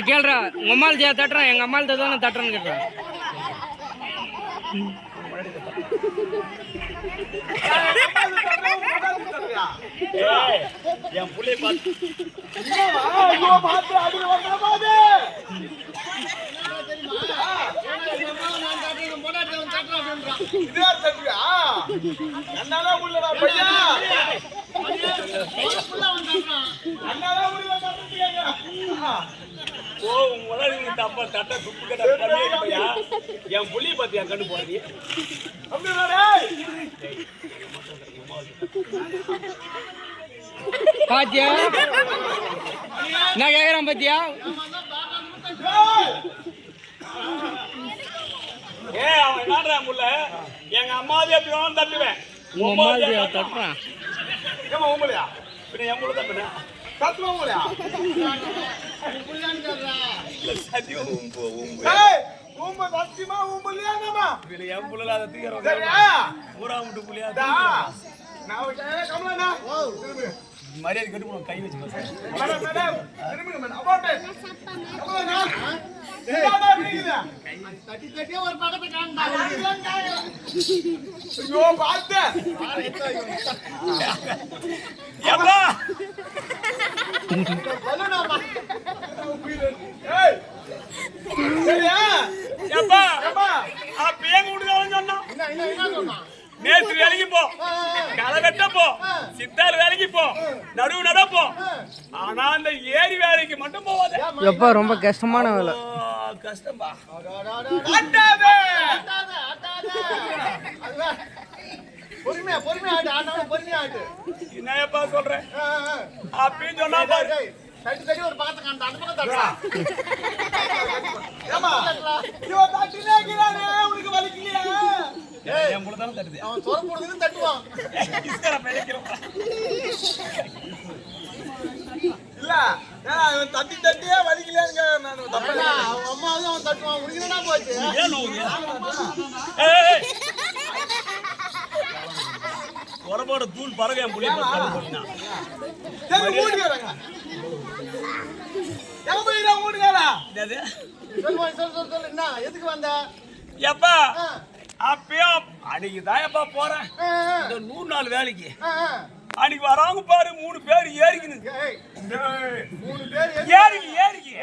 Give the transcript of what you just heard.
கேள்றா உங்க அம்மாள் தட்டுறேன் எங்க அம்மாள் தானே தட்டுறேன்னு கேட்குறேன். என் புள்ளைய பார்த்து தப்பா தட்ட துப்பு கட்டா என் புள்ளிய பார்த்து என் கண்ணு போறது பாத்தியா நான் கேக்குறேன் பாத்தியா அவன் என்னடா முள்ள எங்க அம்மாவே எப்படி வேணும் தட்டுவேன் தட்டுறான் ஏமா உங்களையா பின்ன என் முள்ள தட்டுன தத்துவம் உங்களையா சத்தியம் உங்க சத்தியமா உங்களையா பின்ன என் முள்ள அதை தூக்கிறோம் ஊரா முட்டு புள்ளியா கமலா மரியாதை கட்டு கை வச்சு ஒரு பக்கத்தை சொன்னா மேஸ்திரி வேலைக்கு போ, களை வெட்ட போ, சித்தார் வேலைக்கு போ, நடுவு நடப்போ. ஆனா அந்த ஏரி வேலைக்கு மட்டும் போவாத. எப்ப ரொம்ப கஷ்டமான வேலை. கஷ்டம்பா. பொறுமையா ஆட்டு. என்னப்பா சொல்ற? அப்படி சொன்னா பாரு. கட்டி ஒரு பக்கத்தை காண்ட அந்த பக்கம் தட்டா. ஏமா? இவ தட்டினே கிரானே உனக்கு வலிக்கலையா? என் முள்ள தான தட்டுது. அவன் சொர போடுறதுக்கு தட்டுவான். இஸ்கர பேக்கிறோம். இல்ல, அவன் தட்டியே வலிக்கலையாங்க நான் தப்பல. அவன் அம்மாவும் அவன் தட்டுவான். உனக்கு என்னடா போச்சு? ஏன் நோவுது? ஏய். ஒரபோட தூள் பறவை என் புளிய போட்டுனா. சரி ஓடி வரங்க. எங்க போயிரா ஓடுங்கடா. என்னது? சொல்லு என்ன? எதுக்கு வந்த? எப்பா அப்பயா அன்னைக்கு தாயப்பா போறேன் இந்த 100 நாள் வேலைக்கு அன்னைக்கு வராங்க பாரு 3 பேர் ஏறிக்கினு 3 பேர் ஏறிக்கி